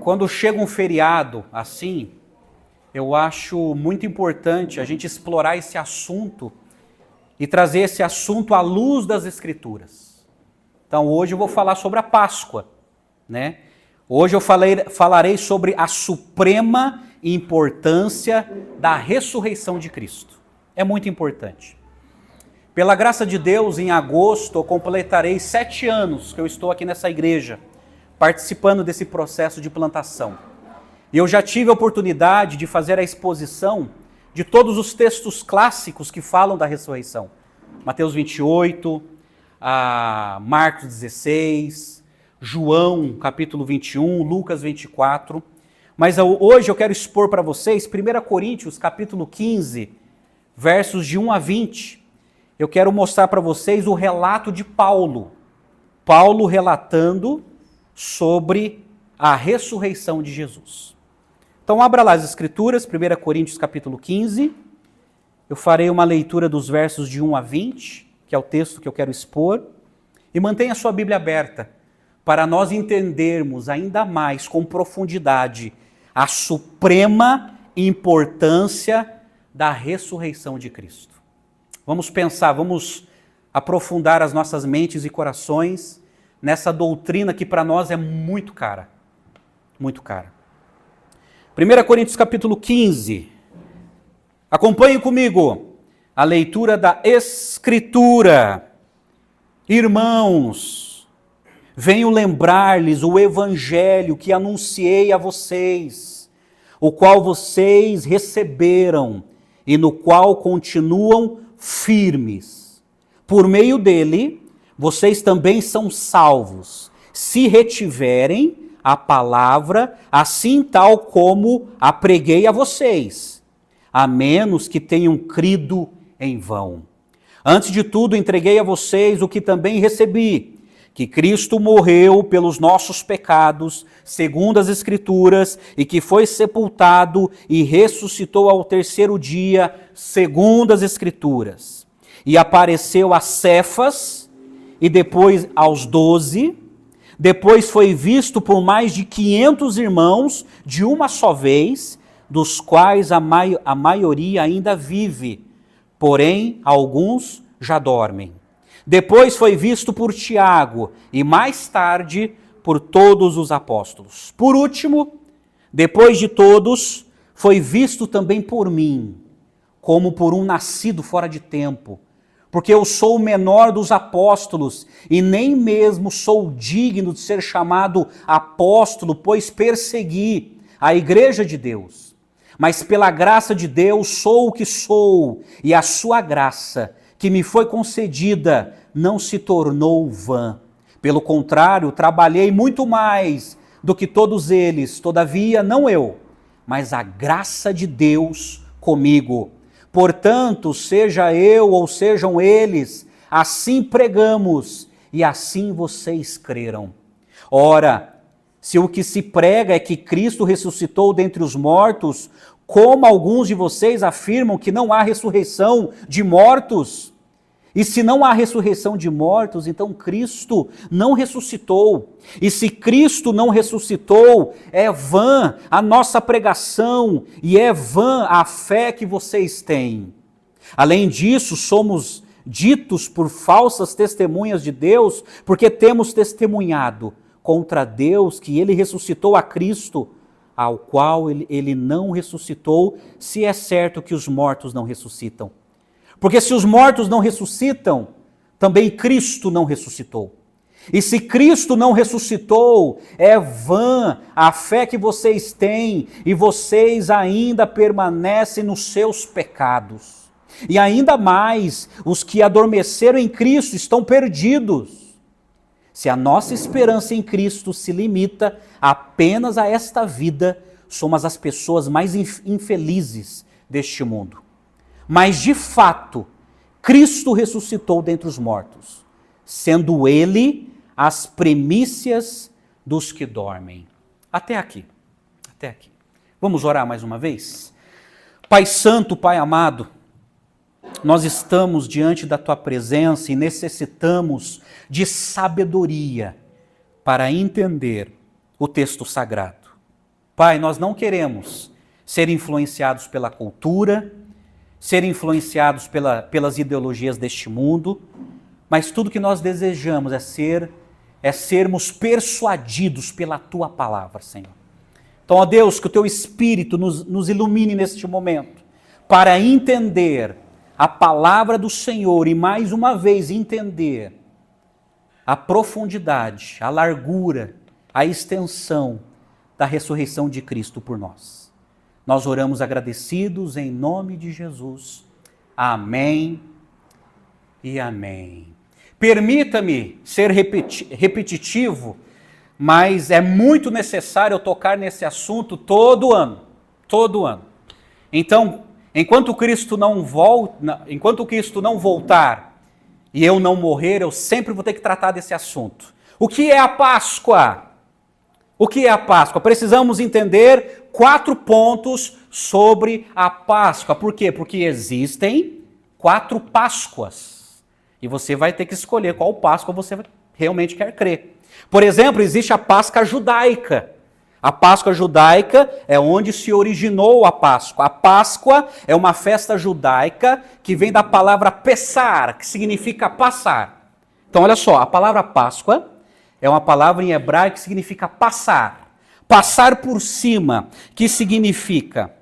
Quando chega um feriado assim, eu acho muito importante a gente explorar esse assunto e trazer esse assunto à luz das Escrituras. Então hoje eu vou falar sobre a Páscoa, né? Hoje eu falarei sobre a suprema importância da ressurreição de Cristo. É muito importante. Pela graça de Deus, em agosto eu completarei 7 anos que eu estou aqui nessa igreja, participando desse processo de plantação. E eu já tive a oportunidade de fazer a exposição de todos os textos clássicos que falam da ressurreição. Mateus 28, Marcos 16, João capítulo 21, Lucas 24. Mas hoje eu quero expor para vocês 1 Coríntios capítulo 15, versos de 1 a 20. Eu quero mostrar para vocês o relato de Paulo. Paulo relatando sobre a ressurreição de Jesus. Então abra lá as Escrituras, 1 Coríntios capítulo 15. Eu farei uma leitura dos versos de 1 a 20, que é o texto que eu quero expor. E mantenha a sua Bíblia aberta, para nós entendermos ainda mais, com profundidade, a suprema importância da ressurreição de Cristo. Vamos pensar, vamos aprofundar as nossas mentes e corações nessa doutrina que para nós é muito cara. Muito cara. 1 Coríntios capítulo 15. Acompanhe comigo a leitura da Escritura. Irmãos, venho lembrar-lhes o evangelho que anunciei a vocês, o qual vocês receberam e no qual continuam firmes. Por meio dele, vocês também são salvos, se retiverem a palavra, assim tal como a preguei a vocês, a menos que tenham crido em vão. Antes de tudo, entreguei a vocês o que também recebi, que Cristo morreu pelos nossos pecados, segundo as Escrituras, e que foi sepultado e ressuscitou ao 3º dia, segundo as Escrituras. E apareceu a Cefas, e depois aos 12, depois foi visto por mais de 500 irmãos de uma só vez, dos quais a maioria ainda vive, porém alguns já dormem. Depois foi visto por Tiago e mais tarde por todos os apóstolos. Por último, depois de todos, foi visto também por mim, como por um nascido fora de tempo, porque eu sou o menor dos apóstolos e nem mesmo sou digno de ser chamado apóstolo, pois persegui a igreja de Deus. Mas pela graça de Deus sou o que sou, e a sua graça, que me foi concedida, não se tornou vã. Pelo contrário, trabalhei muito mais do que todos eles, todavia não eu, mas a graça de Deus comigo. Portanto, seja eu ou sejam eles, assim pregamos e assim vocês creram. Ora, se o que se prega é que Cristo ressuscitou dentre os mortos, como alguns de vocês afirmam que não há ressurreição de mortos? E se não há ressurreição de mortos, então Cristo não ressuscitou. E se Cristo não ressuscitou, é vã a nossa pregação e é vã a fé que vocês têm. Além disso, somos ditos por falsas testemunhas de Deus, porque temos testemunhado contra Deus que ele ressuscitou a Cristo, ao qual ele não ressuscitou, se é certo que os mortos não ressuscitam. Porque se os mortos não ressuscitam, também Cristo não ressuscitou. E se Cristo não ressuscitou, é vã a fé que vocês têm e vocês ainda permanecem nos seus pecados. E ainda mais, os que adormeceram em Cristo estão perdidos. Se a nossa esperança em Cristo se limita apenas a esta vida, somos as pessoas mais infelizes deste mundo. Mas, de fato, Cristo ressuscitou dentre os mortos, sendo ele as primícias dos que dormem. Até aqui. Vamos orar mais uma vez? Pai Santo, Pai amado, nós estamos diante da Tua presença e necessitamos de sabedoria para entender o texto sagrado. Pai, nós não queremos ser influenciados pela cultura, ser influenciados pelas ideologias deste mundo, mas tudo que nós desejamos é sermos persuadidos pela Tua palavra, Senhor. Então, ó Deus, que o Teu Espírito nos ilumine neste momento, para entender a palavra do Senhor e mais uma vez entender a profundidade, a largura, a extensão da ressurreição de Cristo por nós. Nós oramos agradecidos em nome de Jesus. Amém e amém. Permita-me ser repetitivo, mas é muito necessário eu tocar nesse assunto todo ano. Então, enquanto Cristo não voltar e eu não morrer, eu sempre vou ter que tratar desse assunto. O que é a Páscoa? O que é a Páscoa? Precisamos entender 4 pontos sobre a Páscoa. Por quê? Porque existem 4 Páscoas. E você vai ter que escolher qual Páscoa você realmente quer crer. Por exemplo, existe a Páscoa judaica. A Páscoa judaica é onde se originou a Páscoa. A Páscoa é uma festa judaica que vem da palavra pessar, que significa passar. Então, olha só, a palavra Páscoa é uma palavra em hebraico que significa passar. Passar por cima, que significa...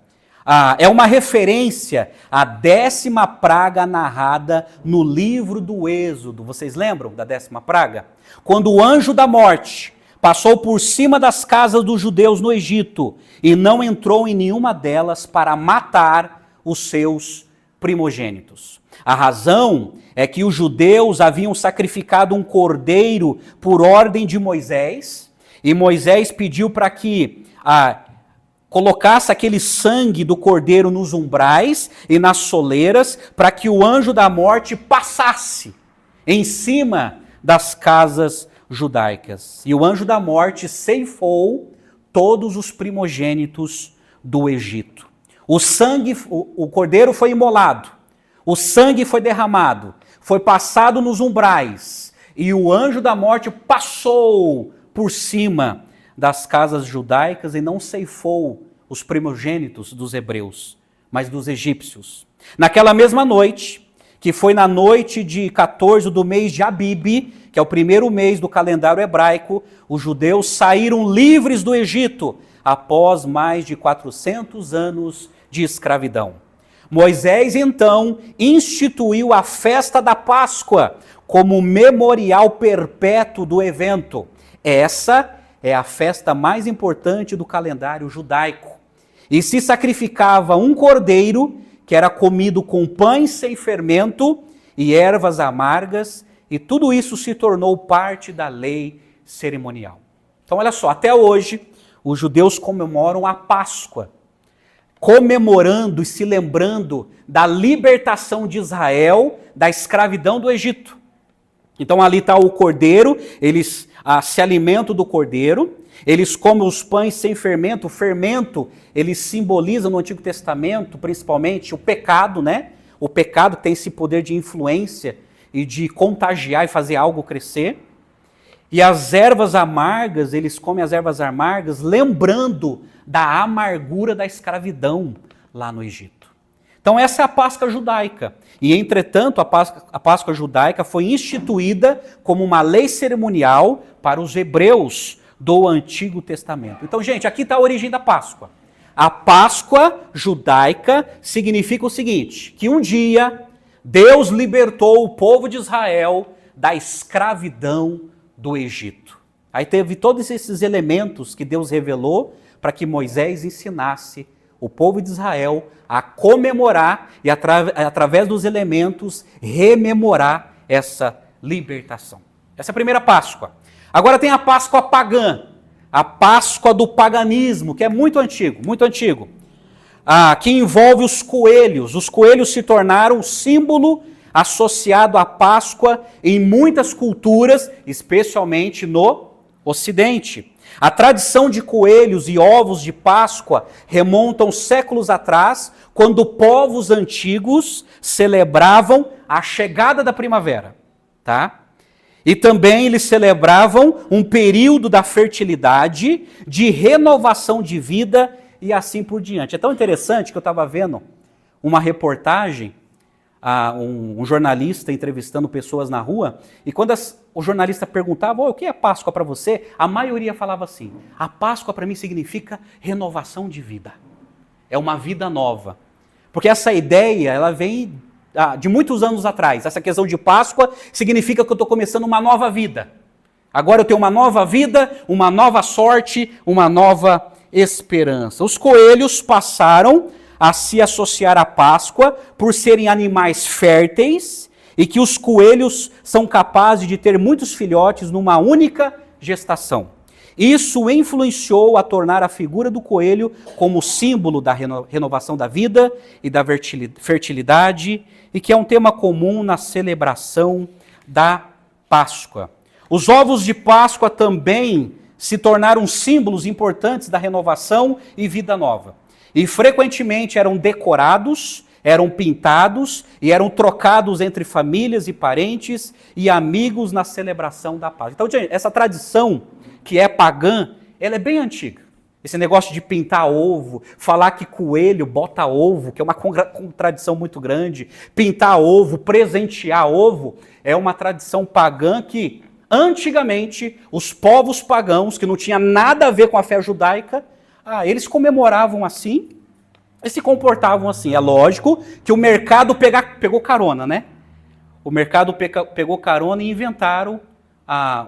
é uma referência à 10ª praga narrada no livro do Êxodo. Vocês lembram da 10ª praga? Quando o anjo da morte passou por cima das casas dos judeus no Egito e não entrou em nenhuma delas para matar os seus primogênitos. A razão é que os judeus haviam sacrificado um cordeiro por ordem de Moisés, e Moisés pediu para que colocasse aquele sangue do cordeiro nos umbrais e nas soleiras, para que o anjo da morte passasse em cima das casas judaicas. E o anjo da morte ceifou todos os primogênitos do Egito. O cordeiro foi imolado, o sangue foi derramado, foi passado nos umbrais, e o anjo da morte passou por cima das casas judaicas e não ceifou os primogênitos dos hebreus, mas dos egípcios. Naquela mesma noite, que foi na noite de 14 do mês de Abib, que é o primeiro mês do calendário hebraico, os judeus saíram livres do Egito após mais de 400 anos de escravidão. Moisés, então, instituiu a festa da Páscoa como memorial perpétuo do evento. Essa é a festa mais importante do calendário judaico. E se sacrificava um cordeiro que era comido com pães sem fermento e ervas amargas, e tudo isso se tornou parte da lei cerimonial. Então, olha só, até hoje, os judeus comemoram a Páscoa, comemorando e se lembrando da libertação de Israel da escravidão do Egito. Então, ali está o cordeiro, eles se alimentam do cordeiro, eles comem os pães sem fermento. O fermento, ele simboliza no Antigo Testamento, principalmente, o pecado, né? O pecado tem esse poder de influência e de contagiar e fazer algo crescer. E as ervas amargas, eles comem as ervas amargas lembrando da amargura da escravidão lá no Egito. Então essa é a Páscoa judaica. E entretanto, a Páscoa judaica foi instituída como uma lei cerimonial para os hebreus do Antigo Testamento. Então, gente, aqui está a origem da Páscoa. A Páscoa judaica significa o seguinte, que um dia Deus libertou o povo de Israel da escravidão do Egito. Aí teve todos esses elementos que Deus revelou para que Moisés ensinasse o povo de Israel a comemorar e através dos elementos rememorar essa libertação. Essa é a primeira Páscoa. Agora tem a Páscoa pagã, a Páscoa do paganismo, que é muito antigo, que envolve os coelhos. Os coelhos se tornaram um símbolo associado à Páscoa em muitas culturas, especialmente no Ocidente. A tradição de coelhos e ovos de Páscoa remontam séculos atrás, quando povos antigos celebravam a chegada da primavera, tá? E também eles celebravam um período da fertilidade, de renovação de vida e assim por diante. É tão interessante que eu estava vendo uma reportagem, um jornalista entrevistando pessoas na rua, e quando o jornalista perguntava, o que é Páscoa para você? A maioria falava assim, a Páscoa para mim significa renovação de vida. É uma vida nova. Porque essa ideia, ela vem de muitos anos atrás. Essa questão de Páscoa significa que eu estou começando uma nova vida. Agora eu tenho uma nova vida, uma nova sorte, uma nova esperança. Os coelhos passaram a se associar à Páscoa por serem animais férteis e que os coelhos são capazes de ter muitos filhotes numa única gestação. Isso influenciou a tornar a figura do coelho como símbolo da renovação da vida e da fertilidade, e que é um tema comum na celebração da Páscoa. Os ovos de Páscoa também se tornaram símbolos importantes da renovação e vida nova. E frequentemente eram decorados, eram pintados e eram trocados entre famílias e parentes e amigos na celebração da Páscoa. Então, gente, essa tradição que é pagã, ela é bem antiga. Esse negócio de pintar ovo, falar que coelho bota ovo, que é uma contradição muito grande, pintar ovo, presentear ovo, é uma tradição pagã que, antigamente, os povos pagãos, que não tinha nada a ver com a fé judaica, eles comemoravam assim e se comportavam assim. É lógico que o mercado pegou carona, né? O mercado pegou carona e inventaram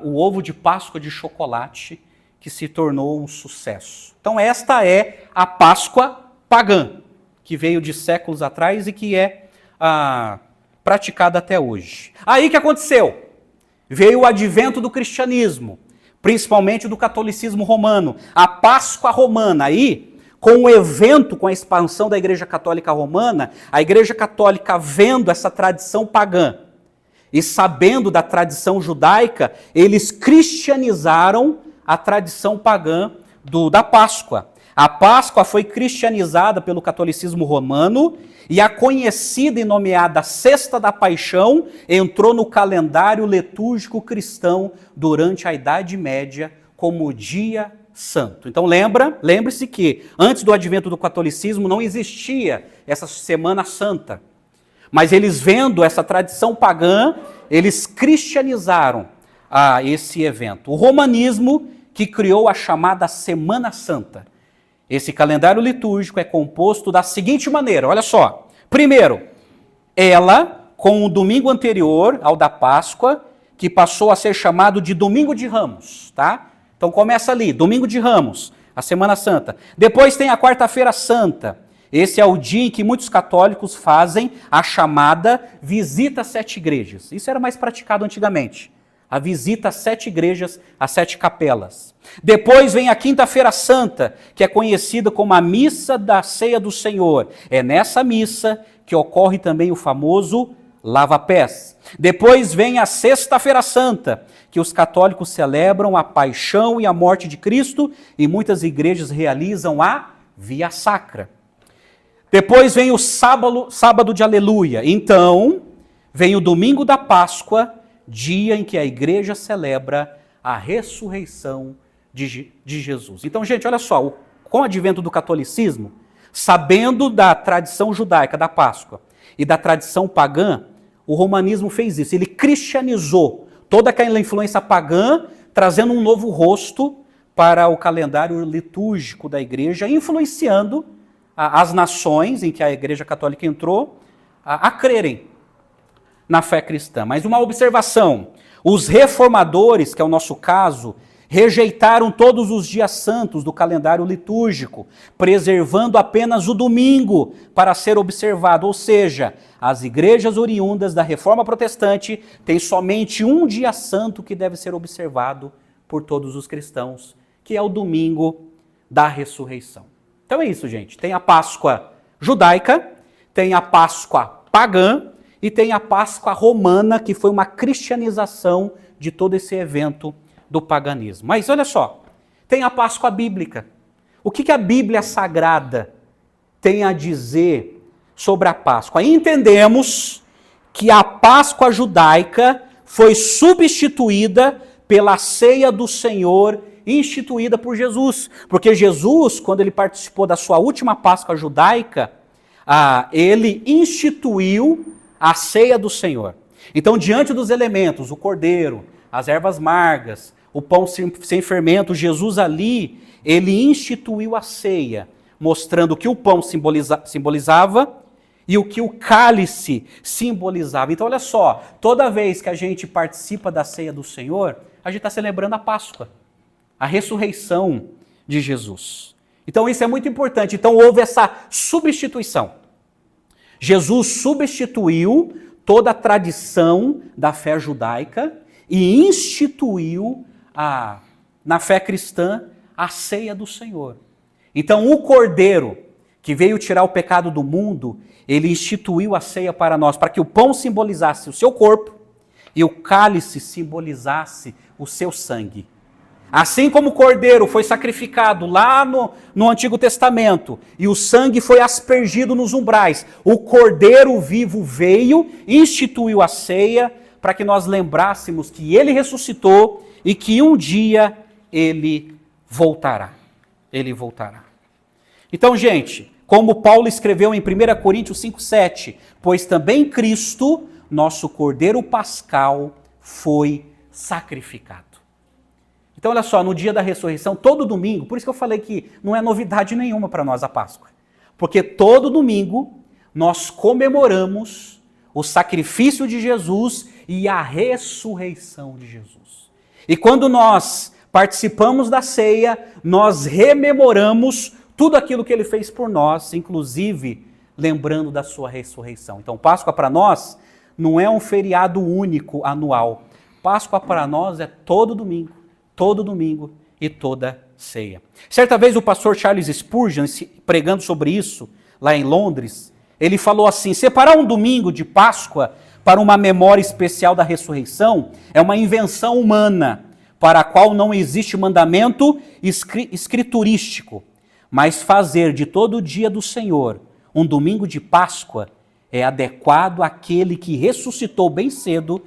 o ovo de Páscoa de chocolate, que se tornou um sucesso. Então esta é a Páscoa pagã, que veio de séculos atrás e que é praticada até hoje. Aí o que aconteceu? Veio o advento do cristianismo, principalmente do catolicismo romano. A Páscoa romana, aí, com o evento, com a expansão da Igreja Católica Romana, a Igreja Católica vendo essa tradição pagã e sabendo da tradição judaica, eles cristianizaram a tradição pagã da Páscoa. A Páscoa foi cristianizada pelo catolicismo romano e a conhecida e nomeada Sexta da Paixão entrou no calendário litúrgico cristão durante a Idade Média como dia santo. Então lembre-se que antes do advento do catolicismo não existia essa Semana Santa. Mas eles vendo essa tradição pagã, eles cristianizaram esse evento. O romanismo que criou a chamada Semana Santa. Esse calendário litúrgico é composto da seguinte maneira, olha só. Primeiro, ela, com o domingo anterior ao da Páscoa, que passou a ser chamado de Domingo de Ramos, tá? Então começa ali, Domingo de Ramos, a Semana Santa. Depois tem a Quarta-feira Santa. Esse é o dia em que muitos católicos fazem a chamada visita às 7 igrejas. Isso era mais praticado antigamente. A visita às 7 igrejas, às 7 capelas. Depois vem a Quinta-feira Santa, que é conhecida como a Missa da Ceia do Senhor. É nessa missa que ocorre também o famoso lava-pés. Depois vem a Sexta-feira Santa, que os católicos celebram a paixão e a morte de Cristo e muitas igrejas realizam a Via Sacra. Depois vem o sábado de Aleluia. Então, vem o domingo da Páscoa, dia em que a igreja celebra a ressurreição de Jesus. Então, gente, olha só, com o advento do catolicismo, sabendo da tradição judaica da Páscoa e da tradição pagã, o romanismo fez isso. Ele cristianizou toda aquela influência pagã, trazendo um novo rosto para o calendário litúrgico da igreja, influenciando as nações em que a Igreja Católica entrou a crerem na fé cristã. Mas uma observação, os reformadores, que é o nosso caso, rejeitaram todos os dias santos do calendário litúrgico, preservando apenas o domingo para ser observado. Ou seja, as igrejas oriundas da Reforma Protestante têm somente um dia santo que deve ser observado por todos os cristãos, que é o domingo da ressurreição. Então é isso, gente. Tem a Páscoa judaica, tem a Páscoa pagã e tem a Páscoa romana, que foi uma cristianização de todo esse evento do paganismo. Mas olha só, tem a Páscoa bíblica. O que a Bíblia Sagrada tem a dizer sobre a Páscoa? Aí entendemos que a Páscoa judaica foi substituída pela ceia do Senhor, instituída por Jesus. Porque Jesus, quando ele participou da sua última Páscoa judaica, ele instituiu a ceia do Senhor. Então, diante dos elementos, o cordeiro, as ervas amargas, o pão sem fermento, Jesus ali, ele instituiu a ceia, mostrando o que o pão simbolizava e o que o cálice simbolizava. Então, olha só, toda vez que a gente participa da ceia do Senhor, a gente está celebrando a Páscoa, a ressurreição de Jesus. Então, isso é muito importante. Então, houve essa substituição. Jesus substituiu toda a tradição da fé judaica e instituiu na fé cristã a ceia do Senhor. Então, o Cordeiro, que veio tirar o pecado do mundo, ele instituiu a ceia para nós, para que o pão simbolizasse o seu corpo e o cálice simbolizasse o seu sangue. Assim como o cordeiro foi sacrificado lá no Antigo Testamento e o sangue foi aspergido nos umbrais, o cordeiro vivo veio, instituiu a ceia para que nós lembrássemos que ele ressuscitou e que um dia ele voltará. Ele voltará. Então, gente, como Paulo escreveu em 1 Coríntios 5,7, pois também Cristo, nosso cordeiro pascal, foi sacrificado. Então, olha só, no dia da ressurreição, todo domingo, por isso que eu falei que não é novidade nenhuma para nós a Páscoa. Porque todo domingo nós comemoramos o sacrifício de Jesus e a ressurreição de Jesus. E quando nós participamos da ceia, nós rememoramos tudo aquilo que ele fez por nós, inclusive lembrando da sua ressurreição. Então, Páscoa para nós não é um feriado único anual. Páscoa para nós é todo domingo e toda ceia. Certa vez o pastor Charles Spurgeon, pregando sobre isso, lá em Londres, ele falou assim: separar um domingo de Páscoa para uma memória especial da ressurreição é uma invenção humana, para a qual não existe mandamento escriturístico, mas fazer de todo o dia do Senhor um domingo de Páscoa é adequado àquele que ressuscitou bem cedo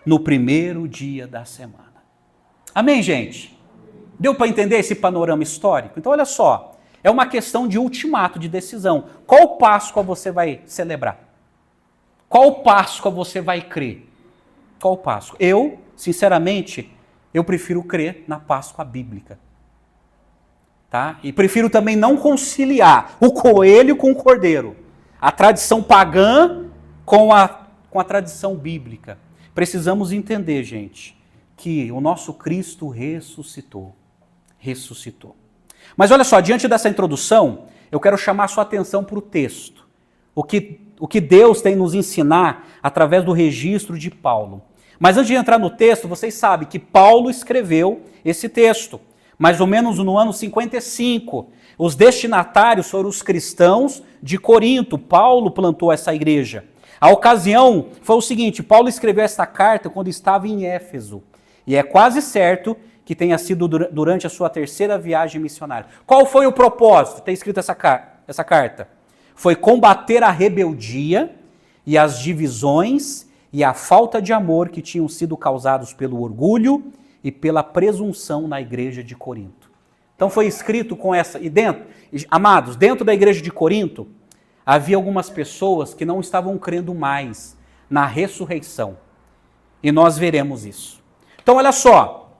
no primeiro dia da semana. Amém, gente? Deu para entender esse panorama histórico? Então, olha só, é uma questão de ultimato, de decisão. Qual Páscoa você vai celebrar? Qual Páscoa você vai crer? Qual Páscoa? Eu, sinceramente, eu prefiro crer na Páscoa bíblica. Tá? E prefiro também não conciliar o coelho com o cordeiro. A tradição pagã com a tradição bíblica. Precisamos entender, gente, que o nosso Cristo ressuscitou. Ressuscitou. Mas olha só, diante dessa introdução, eu quero chamar a sua atenção para o texto. O que Deus tem nos ensinar através do registro de Paulo. Mas antes de entrar no texto, vocês sabem que Paulo escreveu esse texto, mais ou menos no ano 55. Os destinatários foram os cristãos de Corinto. Paulo plantou essa igreja. A ocasião foi o seguinte: Paulo escreveu essa carta quando estava em Éfeso. E é quase certo que tenha sido durante a sua terceira viagem missionária. Qual foi o propósito de ter escrito essa carta? Foi combater a rebeldia e as divisões e a falta de amor que tinham sido causados pelo orgulho e pela presunção na igreja de Corinto. Então foi escrito com essa... Amados, dentro da igreja de Corinto, havia algumas pessoas que não estavam crendo mais na ressurreição. E nós veremos isso. Então, olha só,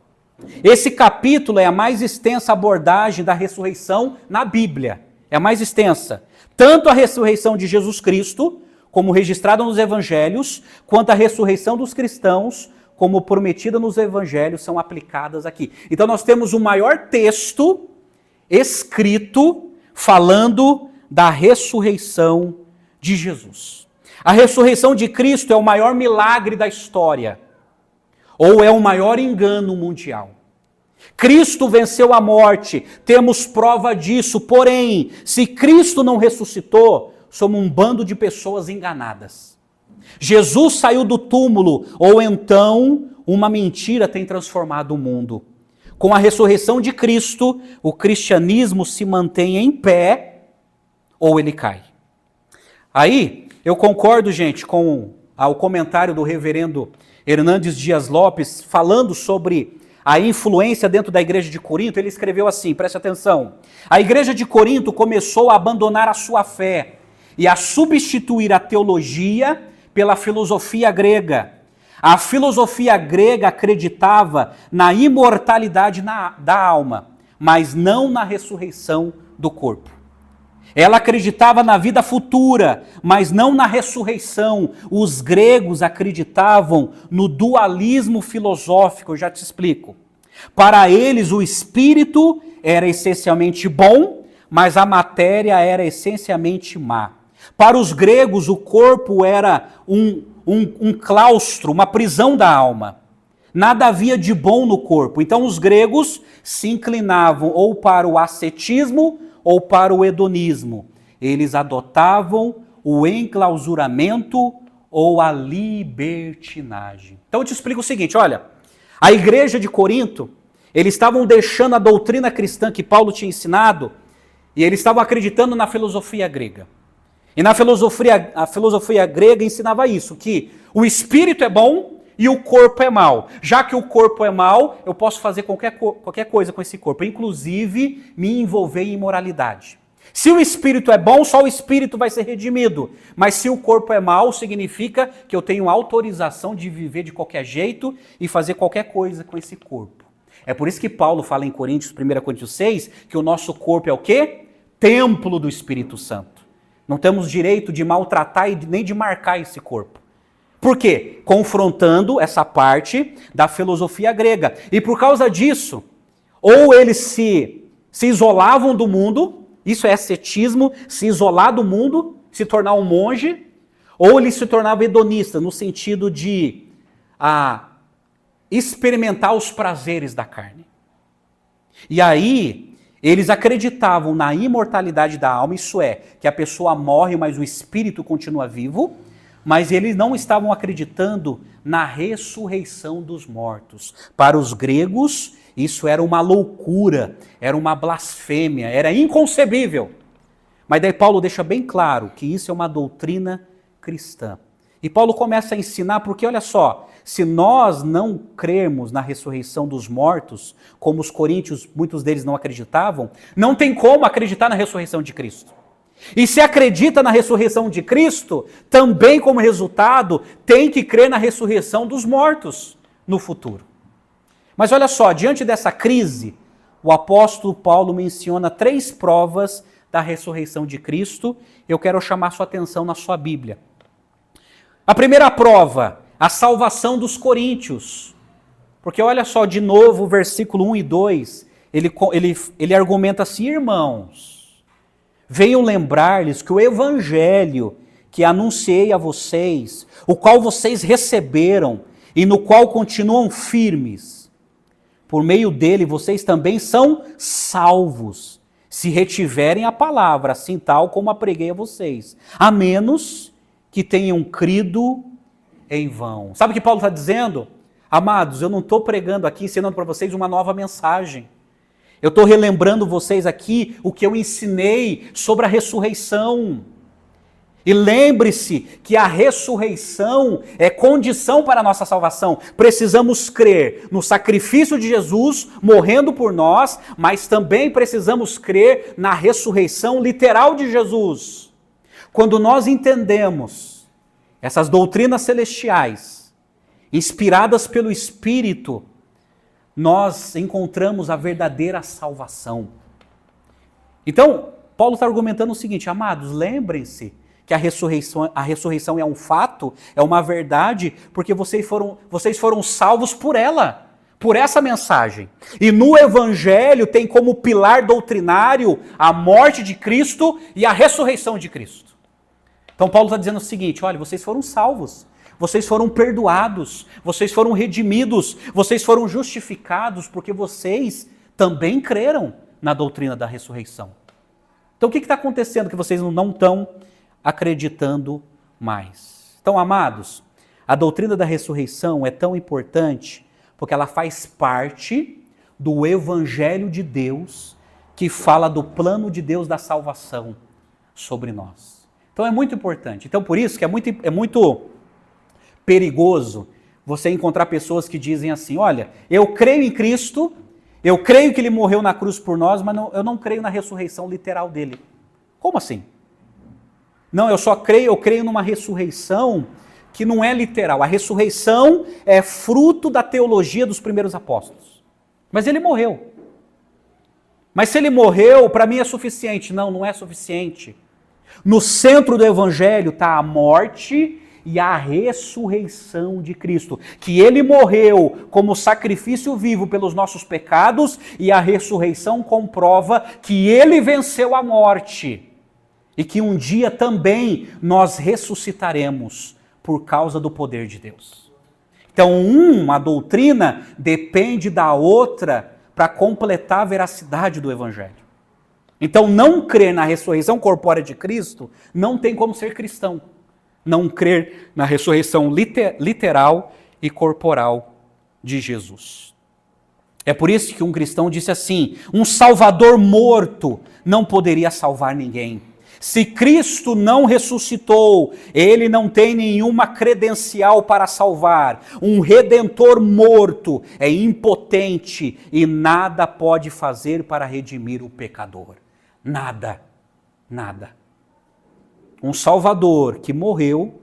esse capítulo é a mais extensa abordagem da ressurreição na Bíblia. É a mais extensa. Tanto a ressurreição de Jesus Cristo, como registrada nos evangelhos, quanto a ressurreição dos cristãos, como prometida nos evangelhos, são aplicadas aqui. Então, nós temos o maior texto escrito falando da ressurreição de Jesus. A ressurreição de Cristo é o maior milagre da história. Ou é o maior engano mundial. Cristo venceu a morte, temos prova disso, porém, se Cristo não ressuscitou, somos um bando de pessoas enganadas. Jesus saiu do túmulo, ou então uma mentira tem transformado o mundo. Com a ressurreição de Cristo, o cristianismo se mantém em pé, ou ele cai. Aí, eu concordo, gente, com o comentário do reverendo Hernandes Dias Lopes, falando sobre a influência dentro da igreja de Corinto, ele escreveu assim, preste atenção: a igreja de Corinto começou a abandonar a sua fé e a substituir a teologia pela filosofia grega. A filosofia grega acreditava na imortalidade da alma, mas não na ressurreição do corpo. Ela acreditava na vida futura, mas não na ressurreição. Os gregos acreditavam no dualismo filosófico, eu já te explico. Para eles, o espírito era essencialmente bom, mas a matéria era essencialmente má. Para os gregos, o corpo era um claustro, uma prisão da alma. Nada havia de bom no corpo. Então, os gregos se inclinavam ou para o ascetismo ou para o hedonismo. Eles adotavam o enclausuramento ou a libertinagem. Então eu te explico o seguinte, olha, a igreja de Corinto, eles estavam deixando a doutrina cristã que Paulo tinha ensinado e eles estavam acreditando na filosofia grega. E a filosofia grega ensinava isso, que o espírito é bom e o corpo é mau. Já que o corpo é mau, eu posso fazer qualquer coisa com esse corpo, inclusive me envolver em imoralidade. Se o espírito é bom, só o espírito vai ser redimido. Mas se o corpo é mau, significa que eu tenho autorização de viver de qualquer jeito e fazer qualquer coisa com esse corpo. É por isso que Paulo fala em 1 Coríntios 6, que o nosso corpo é o quê? Templo do Espírito Santo. Não temos direito de maltratar e nem de marcar esse corpo. Por quê? Confrontando essa parte da filosofia grega. E por causa disso, ou eles se isolavam do mundo, isso é ascetismo, se isolar do mundo, se tornar um monge, ou eles se tornavam hedonistas, no sentido de experimentar os prazeres da carne. E aí, eles acreditavam na imortalidade da alma, isso é, que a pessoa morre, mas o espírito continua vivo, mas eles não estavam acreditando na ressurreição dos mortos. Para os gregos, isso era uma loucura, era uma blasfêmia, era inconcebível. Mas daí Paulo deixa bem claro que isso é uma doutrina cristã. E Paulo começa a ensinar, porque olha só, se nós não crermos na ressurreição dos mortos, como os coríntios, muitos deles não acreditavam, não tem como acreditar na ressurreição de Cristo. E se acredita na ressurreição de Cristo, também como resultado, tem que crer na ressurreição dos mortos no futuro. Mas olha só, diante dessa crise, o apóstolo Paulo menciona 3 provas da ressurreição de Cristo. Eu quero chamar sua atenção na sua Bíblia. A primeira prova, a salvação dos coríntios. Porque olha só, de novo, o versículo 1 e 2, ele argumenta assim: irmãos, venham lembrar-lhes que o evangelho que anunciei a vocês, o qual vocês receberam e no qual continuam firmes, por meio dele vocês também são salvos, se retiverem a palavra, assim tal como a preguei a vocês, a menos que tenham crido em vão. Sabe o que Paulo está dizendo? Amados, eu não estou pregando aqui, ensinando para vocês uma nova mensagem. Eu estou relembrando vocês aqui o que eu ensinei sobre a ressurreição. E lembre-se que a ressurreição é condição para a nossa salvação. Precisamos crer no sacrifício de Jesus morrendo por nós, mas também precisamos crer na ressurreição literal de Jesus. Quando nós entendemos essas doutrinas celestiais, inspiradas pelo Espírito, nós encontramos a verdadeira salvação. Então, Paulo está argumentando o seguinte: amados, lembrem-se que a ressurreição é um fato, é uma verdade, porque vocês foram salvos por ela, por essa mensagem. E no Evangelho tem como pilar doutrinário a morte de Cristo e a ressurreição de Cristo. Então Paulo está dizendo o seguinte: olha, vocês foram salvos, vocês foram perdoados, vocês foram redimidos, vocês foram justificados, porque vocês também creram na doutrina da ressurreição. Então o que está acontecendo que vocês não estão acreditando mais? Então, amados, a doutrina da ressurreição é tão importante porque ela faz parte do Evangelho de Deus, que fala do plano de Deus da salvação sobre nós. Então é muito importante. Então por isso que é muito perigoso você encontrar pessoas que dizem assim, olha, eu creio em Cristo, eu creio que ele morreu na cruz por nós, mas eu não creio na ressurreição literal dele. Como assim? Não, eu creio numa ressurreição que não é literal. A ressurreição é fruto da teologia dos primeiros apóstolos. Mas ele morreu. Mas se ele morreu, para mim é suficiente. Não, não é suficiente. No centro do evangelho está a morte e a ressurreição de Cristo. Que ele morreu como sacrifício vivo pelos nossos pecados e a ressurreição comprova que ele venceu a morte. E que um dia também nós ressuscitaremos por causa do poder de Deus. Então, uma doutrina depende da outra para completar a veracidade do evangelho. Então, não crer na ressurreição corpórea de Cristo não tem como ser cristão. Não crer na ressurreição literal e corporal de Jesus. É por isso que um cristão disse assim, um salvador morto não poderia salvar ninguém. Se Cristo não ressuscitou, ele não tem nenhuma credencial para salvar. Um redentor morto é impotente e nada pode fazer para redimir o pecador. Nada, nada. Um Salvador que morreu,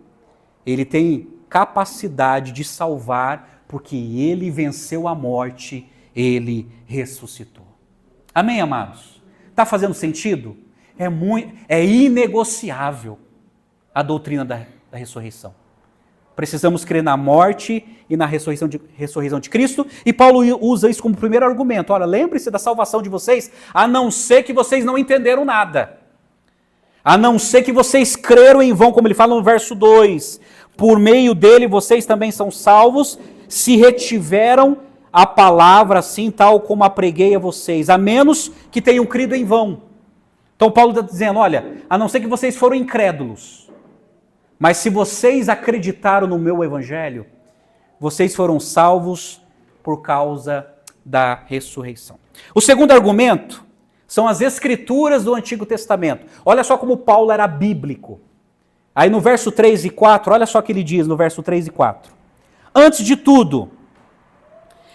ele tem capacidade de salvar porque ele venceu a morte, ele ressuscitou. Amém, amados? Está fazendo sentido? É inegociável a doutrina da ressurreição. Precisamos crer na morte e na ressurreição de Cristo. E Paulo usa isso como primeiro argumento. Olha, lembre-se da salvação de vocês, a não ser que vocês não entenderam nada. A não ser que vocês creram em vão, como ele fala no verso 2. Por meio dele vocês também são salvos, se retiveram a palavra assim, tal como a preguei a vocês. A menos que tenham crido em vão. Então Paulo está dizendo, olha, a não ser que vocês foram incrédulos, mas se vocês acreditaram no meu evangelho, vocês foram salvos por causa da ressurreição. O segundo argumento são as escrituras do Antigo Testamento. Olha só como Paulo era bíblico. Aí no verso 3 e 4, olha só o que ele diz no verso 3 e 4. Antes de tudo,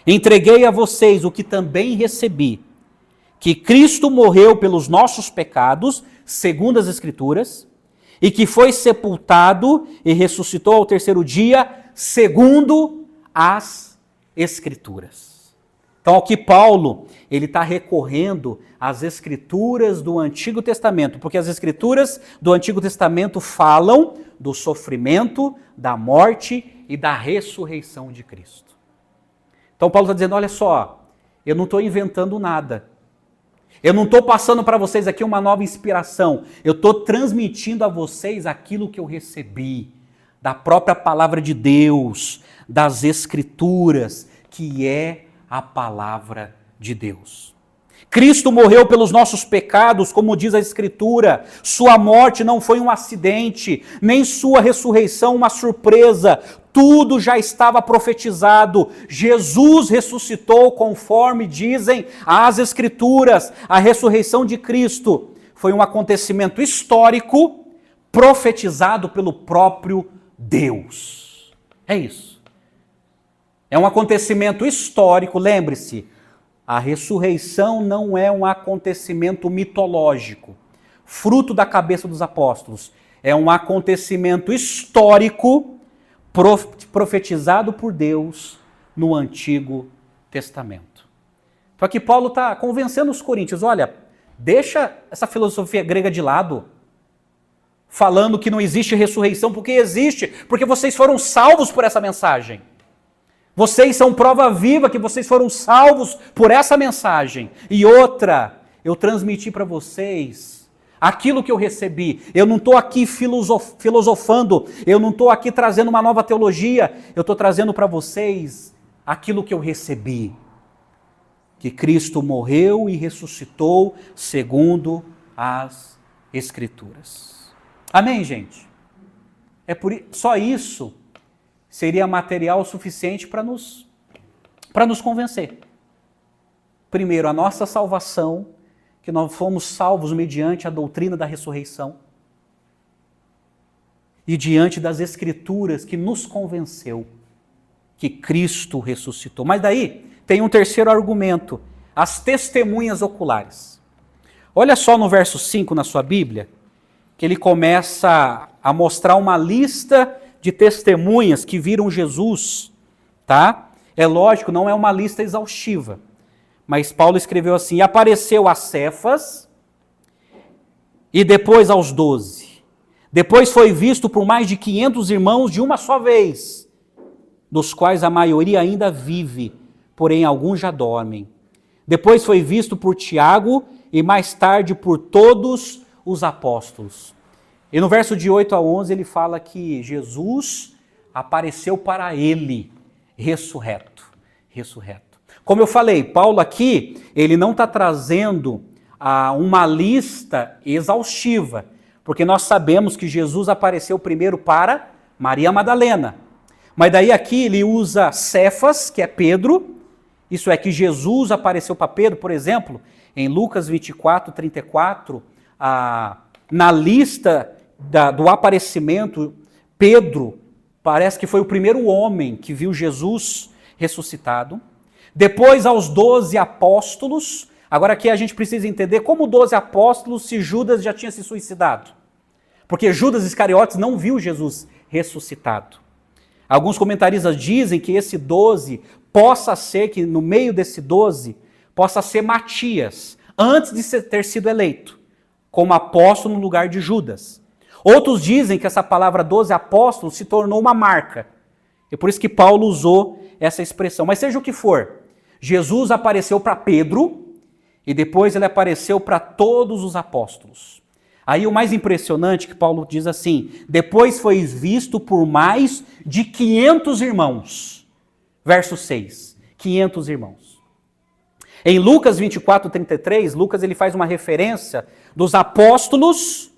entreguei a vocês o que também recebi, que Cristo morreu pelos nossos pecados, segundo as Escrituras, e que foi sepultado e ressuscitou ao terceiro dia, segundo as Escrituras. Então, aqui Paulo, ele está recorrendo às Escrituras do Antigo Testamento, porque as Escrituras do Antigo Testamento falam do sofrimento, da morte e da ressurreição de Cristo. Então, Paulo está dizendo, olha só, eu não estou inventando nada. Eu não estou passando para vocês aqui uma nova inspiração. Eu estou transmitindo a vocês aquilo que eu recebi da própria palavra de Deus, das Escrituras, que é a palavra de Deus. Cristo morreu pelos nossos pecados, como diz a Escritura. Sua morte não foi um acidente, nem sua ressurreição uma surpresa. Tudo já estava profetizado. Jesus ressuscitou conforme dizem as Escrituras. A ressurreição de Cristo foi um acontecimento histórico profetizado pelo próprio Deus. É isso. É um acontecimento histórico, lembre-se. A ressurreição não é um acontecimento mitológico, fruto da cabeça dos apóstolos. É um acontecimento histórico profetizado por Deus no Antigo Testamento. Então aqui Paulo está convencendo os coríntios, olha, deixa essa filosofia grega de lado, falando que não existe ressurreição, porque existe, porque vocês foram salvos por essa mensagem. Vocês são prova viva que vocês foram salvos por essa mensagem. E outra, eu transmiti para vocês aquilo que eu recebi. Eu não estou aqui filosofando, eu não estou aqui trazendo uma nova teologia, eu estou trazendo para vocês aquilo que eu recebi. Que Cristo morreu e ressuscitou segundo as Escrituras. Amém, gente? Só isso seria material suficiente para nos convencer. Primeiro, a nossa salvação, que nós fomos salvos mediante a doutrina da ressurreição e diante das Escrituras que nos convenceu que Cristo ressuscitou. Mas daí tem um terceiro argumento, as testemunhas oculares. Olha só no verso 5 na sua Bíblia, que ele começa a mostrar uma lista de testemunhas que viram Jesus, tá? É lógico, não é uma lista exaustiva, mas Paulo escreveu assim: apareceu a Cefas e depois aos 12. Depois foi visto por mais de 500 irmãos de uma só vez, dos quais a maioria ainda vive, porém alguns já dormem. Depois foi visto por Tiago e mais tarde por todos os apóstolos. E no verso de 8 a 11 ele fala que Jesus apareceu para ele, ressurreto. Como eu falei, Paulo aqui, ele não está trazendo uma lista exaustiva, porque nós sabemos que Jesus apareceu primeiro para Maria Madalena. Mas daí aqui ele usa Cefas, que é Pedro, isso é que Jesus apareceu para Pedro, por exemplo, em Lucas 24, 34, na lista do aparecimento, Pedro parece que foi o primeiro homem que viu Jesus ressuscitado. Depois aos 12 apóstolos. Agora aqui a gente precisa entender como 12 apóstolos se Judas já tinha se suicidado. Porque Judas Iscariotes não viu Jesus ressuscitado. Alguns comentaristas dizem que esse 12 possa ser, que no meio desse 12, possa ser Matias, antes de ter sido eleito, como apóstolo no lugar de Judas. Outros dizem que essa palavra 12 apóstolos se tornou uma marca. É por isso que Paulo usou essa expressão. Mas seja o que for, Jesus apareceu para Pedro e depois ele apareceu para todos os apóstolos. Aí o mais impressionante que Paulo diz assim: depois foi visto por mais de 500 irmãos. Verso 6, 500 irmãos. Em Lucas 24, 33, Lucas ele faz uma referência dos apóstolos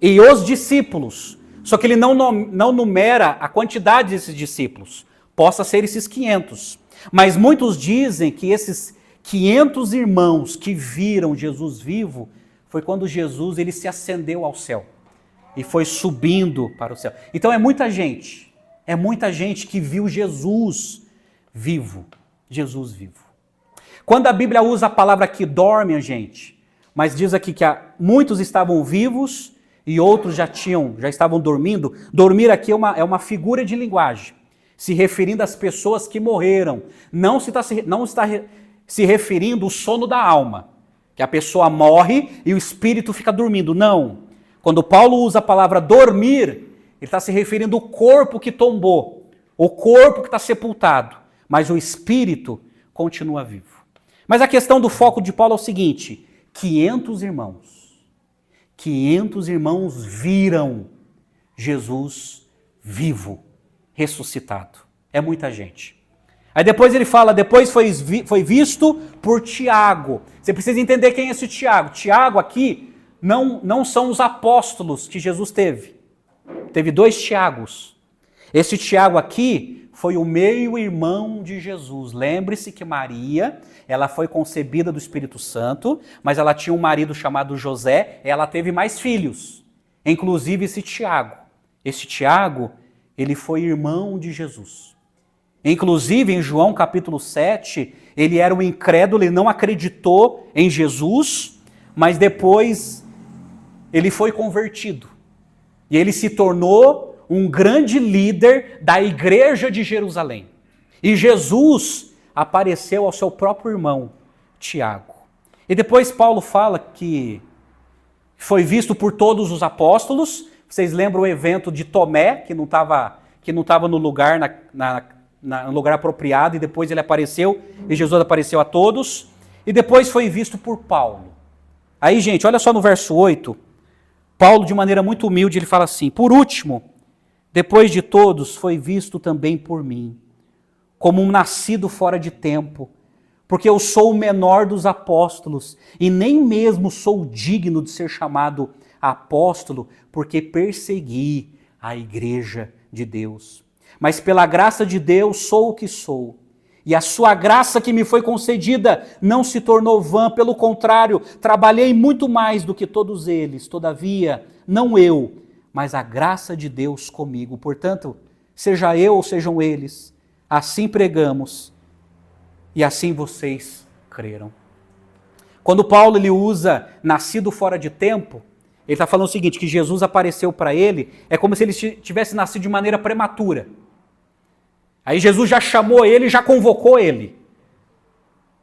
e os discípulos. Só que ele não numera a quantidade desses discípulos. Possa ser esses 500. Mas muitos dizem que esses 500 irmãos que viram Jesus vivo foi quando Jesus ele se ascendeu ao céu e foi subindo para o céu. Então é muita gente que viu Jesus vivo. Jesus vivo. Quando a Bíblia usa a palavra que dorme, gente, mas diz aqui que muitos estavam vivos e outros já estavam dormindo. Dormir aqui é uma figura de linguagem, se referindo às pessoas que morreram. Não está se referindo ao sono da alma, que a pessoa morre e o espírito fica dormindo. Não. Quando Paulo usa a palavra dormir, ele está se referindo ao corpo que tombou, o corpo que está sepultado, mas o espírito continua vivo. Mas a questão do foco de Paulo é o seguinte: 500 irmãos viram Jesus vivo, ressuscitado. É muita gente. Aí depois ele fala, depois foi visto por Tiago. Você precisa entender quem é esse Tiago. Tiago aqui não são os apóstolos que Jesus teve. Teve 2 Tiagos. Esse Tiago aqui foi o meio-irmão de Jesus. Lembre-se que Maria, ela foi concebida do Espírito Santo, mas ela tinha um marido chamado José, e ela teve mais filhos, inclusive esse Tiago. Esse Tiago, ele foi irmão de Jesus. Inclusive, em João capítulo 7, ele era um incrédulo, ele não acreditou em Jesus, mas depois ele foi convertido. E ele se tornou um grande líder da igreja de Jerusalém. E Jesus apareceu ao seu próprio irmão, Tiago. E depois Paulo fala que foi visto por todos os apóstolos. Vocês lembram o evento de Tomé, que não estava no lugar, no lugar apropriado, e depois ele apareceu, e Jesus apareceu a todos. E depois foi visto por Paulo. Aí, gente, olha só no verso 8, Paulo, de maneira muito humilde, ele fala assim: por último, depois de todos, foi visto também por mim, como um nascido fora de tempo, porque eu sou o menor dos apóstolos, e nem mesmo sou digno de ser chamado apóstolo, porque persegui a igreja de Deus. Mas pela graça de Deus sou o que sou. E a sua graça que me foi concedida não se tornou vã, pelo contrário, trabalhei muito mais do que todos eles. Todavia, não eu, mas a graça de Deus comigo. Portanto, seja eu ou sejam eles, assim pregamos, e assim vocês creram. Quando Paulo ele usa nascido fora de tempo, ele está falando o seguinte, que Jesus apareceu para ele, é como se ele tivesse nascido de maneira prematura. Aí Jesus já chamou ele, já convocou ele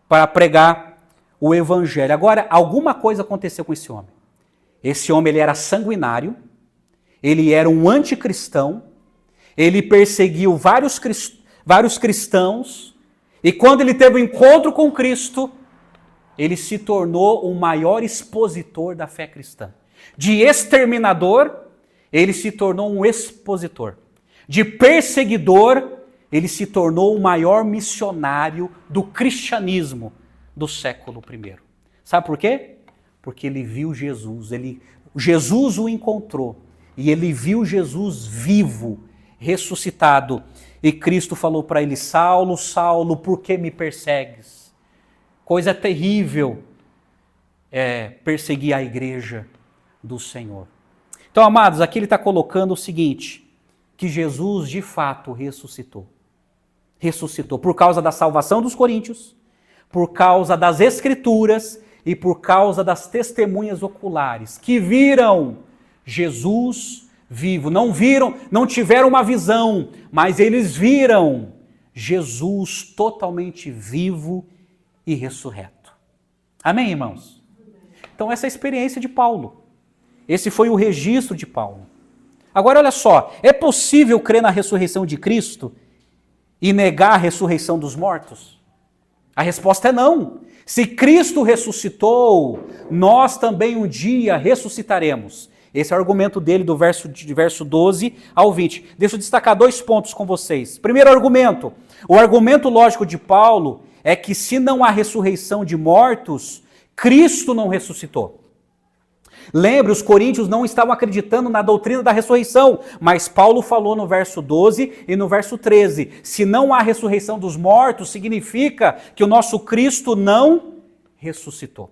para pregar o evangelho. Agora, alguma coisa aconteceu com esse homem. Esse homem ele era sanguinário, ele era um anticristão, ele perseguiu vários cristãos, e quando ele teve um encontro com Cristo, ele se tornou o maior expositor da fé cristã. De exterminador, ele se tornou um expositor. De perseguidor, ele se tornou o maior missionário do cristianismo do século I. Sabe por quê? Porque ele viu Jesus, Jesus o encontrou, e ele viu Jesus vivo, ressuscitado. E Cristo falou para ele, Saulo, Saulo, por que me persegues? Coisa terrível é perseguir a igreja do Senhor. Então, amados, aqui ele está colocando o seguinte, que Jesus de fato ressuscitou. Ressuscitou por causa da salvação dos coríntios, por causa das escrituras e por causa das testemunhas oculares, que viram Jesus vivo. Não viram, não tiveram uma visão, mas eles viram Jesus totalmente vivo e ressurreto. Amém, irmãos? Então essa é a experiência de Paulo. Esse foi o registro de Paulo. Agora olha só, é possível crer na ressurreição de Cristo e negar a ressurreição dos mortos? A resposta é não. Se Cristo ressuscitou, nós também um dia ressuscitaremos. Esse é o argumento dele do verso 12 ao 20. Deixa eu destacar 2 pontos com vocês. Primeiro argumento. O argumento lógico de Paulo é que se não há ressurreição de mortos, Cristo não ressuscitou. Lembre, os coríntios não estavam acreditando na doutrina da ressurreição, mas Paulo falou no verso 12 e no verso 13, se não há ressurreição dos mortos, significa que o nosso Cristo não ressuscitou.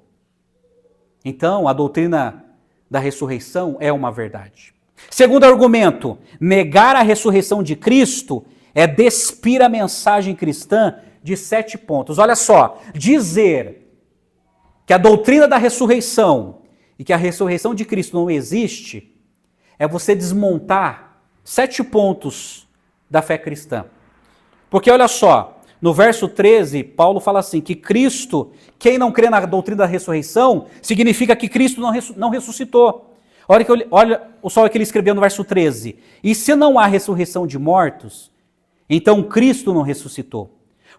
Então, a doutrina da ressurreição é uma verdade. Segundo argumento, negar a ressurreição de Cristo é despir a mensagem cristã de 7 pontos. Olha só, dizer que a doutrina da ressurreição e que a ressurreição de Cristo não existe, é você desmontar 7 pontos da fé cristã. Porque olha só, no verso 13, Paulo fala assim, que Cristo, quem não crê na doutrina da ressurreição, significa que Cristo não ressuscitou. Olha só o que ele escreveu no verso 13. E se não há ressurreição de mortos, então Cristo não ressuscitou.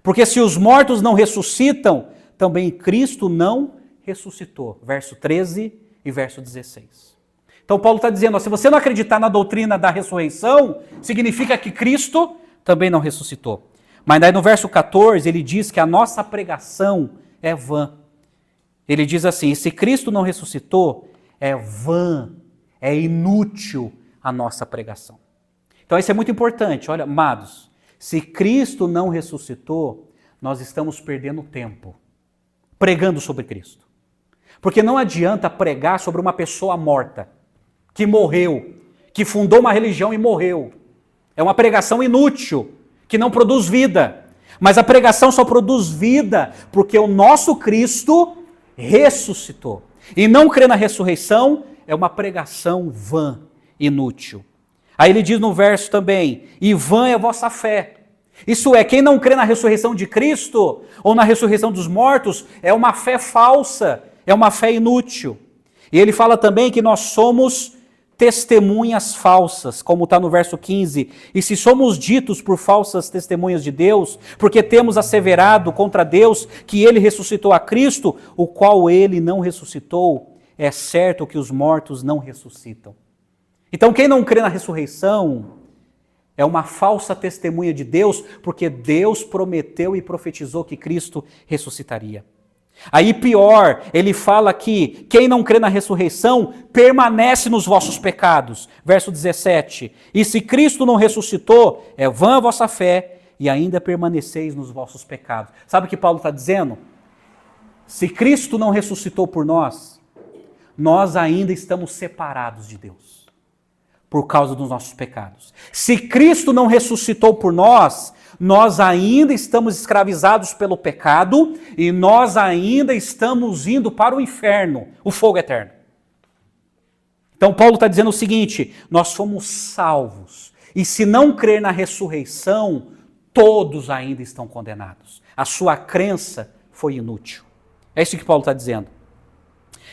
Porque se os mortos não ressuscitam, também Cristo não ressuscitou. Verso 13 e verso 16. Então Paulo está dizendo, se você não acreditar na doutrina da ressurreição, significa que Cristo também não ressuscitou. Mas daí no verso 14 ele diz que a nossa pregação é vã. Ele diz assim, se Cristo não ressuscitou, é vã, é inútil a nossa pregação. Então isso é muito importante. Olha, amados, se Cristo não ressuscitou, nós estamos perdendo tempo pregando sobre Cristo. Porque não adianta pregar sobre uma pessoa morta, que morreu, que fundou uma religião e morreu. É uma pregação inútil, que não produz vida. Mas a pregação só produz vida porque o nosso Cristo ressuscitou. E não crer na ressurreição é uma pregação vã, inútil. Aí ele diz no verso também, e vã é a vossa fé. Isso é, quem não crê na ressurreição de Cristo ou na ressurreição dos mortos é uma fé falsa, é uma fé inútil. E ele fala também que nós somos testemunhas falsas, como está no verso 15. E se somos ditos por falsas testemunhas de Deus, porque temos asseverado contra Deus que ele ressuscitou a Cristo, o qual ele não ressuscitou, é certo que os mortos não ressuscitam. Então quem não crê na ressurreição é uma falsa testemunha de Deus, porque Deus prometeu e profetizou que Cristo ressuscitaria. Aí pior, ele fala que quem não crê na ressurreição permanece nos vossos pecados. Verso 17. E se Cristo não ressuscitou, é vã a vossa fé e ainda permaneceis nos vossos pecados. Sabe o que Paulo está dizendo? Se Cristo não ressuscitou por nós, nós ainda estamos separados de Deus. por causa dos nossos pecados. Se Cristo não ressuscitou por nós, nós ainda estamos escravizados pelo pecado e nós ainda estamos indo para o inferno, o fogo eterno. Então Paulo está dizendo o seguinte, nós fomos salvos e se não crer na ressurreição, todos ainda estão condenados. A sua crença foi inútil. É isso que Paulo está dizendo.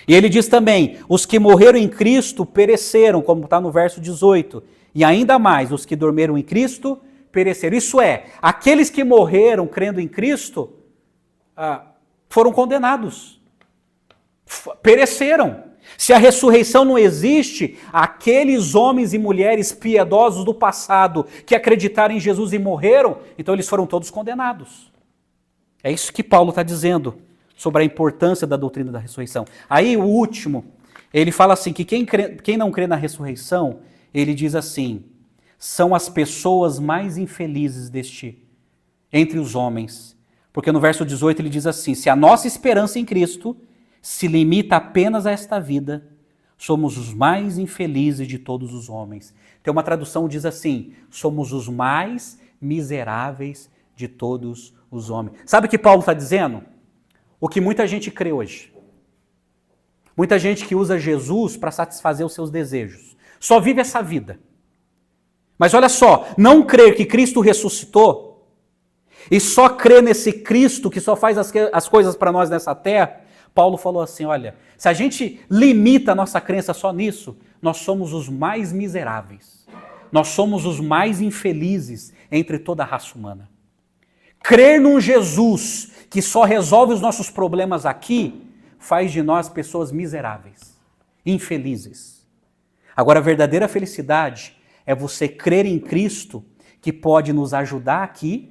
E ele diz também, os que morreram em Cristo pereceram, como está no verso 18. E ainda mais, os que dormiram em Cristo pereceram. Isso é, aqueles que morreram crendo em Cristo foram condenados. Pereceram. Se a ressurreição não existe, aqueles homens e mulheres piedosos do passado que acreditaram em Jesus e morreram, então eles foram todos condenados. É isso que Paulo está dizendo sobre a importância da doutrina da ressurreição. Aí o último, ele fala assim, que quem não crê na ressurreição, ele diz assim, são as pessoas mais infelizes entre os homens. Porque no verso 18 ele diz assim, se a nossa esperança em Cristo se limita apenas a esta vida, somos os mais infelizes de todos os homens. Tem uma tradução que diz assim, somos os mais miseráveis de todos os homens. Sabe o que Paulo está dizendo? O que muita gente crê hoje. Muita gente que usa Jesus para satisfazer os seus desejos. Só vive essa vida. Mas olha só, não crer que Cristo ressuscitou e só crer nesse Cristo que só faz as coisas para nós nessa terra, Paulo falou assim, olha, se a gente limita a nossa crença só nisso, nós somos os mais miseráveis. Nós somos os mais infelizes entre toda a raça humana. Crer num Jesus que só resolve os nossos problemas aqui, faz de nós pessoas miseráveis, infelizes. Agora, a verdadeira felicidade é você crer em Cristo, que pode nos ajudar aqui,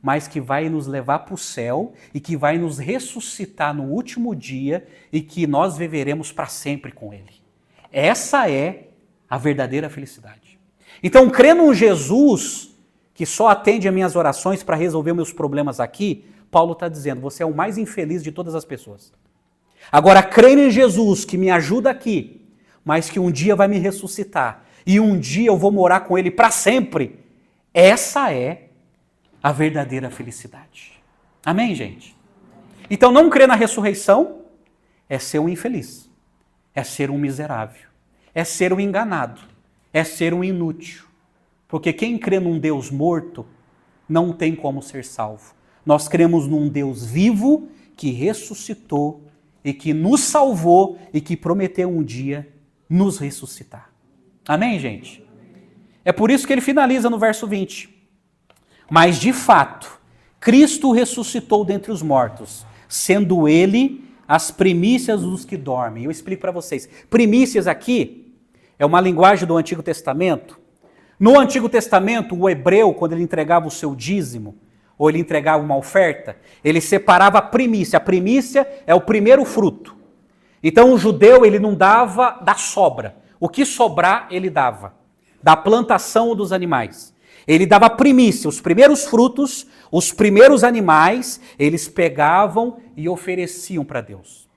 mas que vai nos levar para o céu e que vai nos ressuscitar no último dia e que nós viveremos para sempre com Ele. Essa é a verdadeira felicidade. Então, crer num Jesus que só atende a minhas orações para resolver meus problemas aqui, Paulo está dizendo, você é o mais infeliz de todas as pessoas. Agora, crer em Jesus que me ajuda aqui, mas que um dia vai me ressuscitar e um dia eu vou morar com Ele para sempre, essa é a verdadeira felicidade. Amém, gente? Então, não crer na ressurreição é ser um infeliz, é ser um miserável, é ser um enganado, é ser um inútil. Porque quem crê num Deus morto não tem como ser salvo. Nós cremos num Deus vivo que ressuscitou e que nos salvou e que prometeu um dia nos ressuscitar. Amém, gente? É por isso que ele finaliza no verso 20. Mas, de fato, Cristo ressuscitou dentre os mortos, sendo Ele as primícias dos que dormem. Eu explico para vocês. Primícias aqui é uma linguagem do Antigo Testamento. No Antigo Testamento, o hebreu, quando ele entregava o seu dízimo, ou ele entregava uma oferta, ele separava a primícia. A primícia é o primeiro fruto. Então, o judeu, ele não dava da sobra. O que sobrar, ele dava. Da plantação dos animais. Ele dava primícia, os primeiros frutos, os primeiros animais, eles pegavam e ofereciam para Deus.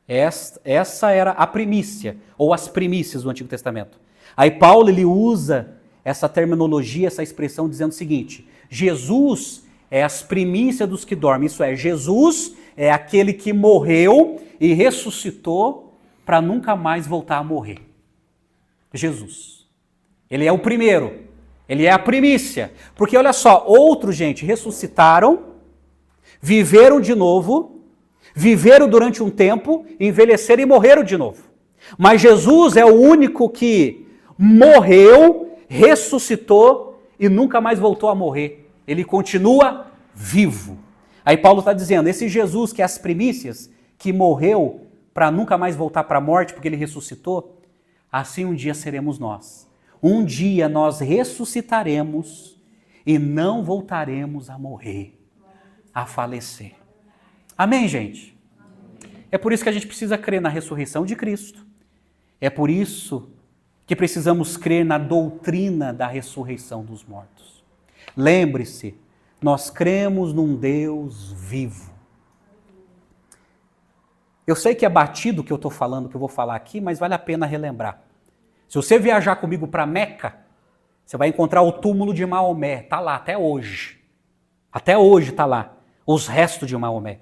Essa era a primícia, ou as primícias do Antigo Testamento. Aí Paulo, ele usa essa terminologia, essa expressão, dizendo o seguinte, Jesus é as primícias dos que dormem, isso é, Jesus é aquele que morreu e ressuscitou para nunca mais voltar a morrer. Jesus. Ele é o primeiro. Ele é a primícia. Porque olha só, outros, gente, ressuscitaram, viveram de novo, viveram durante um tempo, envelheceram e morreram de novo. Mas Jesus é o único que morreu, ressuscitou e nunca mais voltou a morrer. Ele continua vivo. Aí Paulo está dizendo, esse Jesus que é as primícias, que morreu para nunca mais voltar para a morte porque ele ressuscitou, assim um dia seremos nós. Um dia nós ressuscitaremos e não voltaremos a morrer, a falecer. Amém, gente? É por isso que a gente precisa crer na ressurreição de Cristo. É por isso que precisamos crer na doutrina da ressurreição dos mortos. Lembre-se, nós cremos num Deus vivo. Eu sei que é batido o que eu estou falando, que eu vou falar aqui, mas vale a pena relembrar. Se você viajar comigo para Meca, você vai encontrar o túmulo de Maomé. Está lá até hoje. Até hoje está lá. Os restos de Maomé.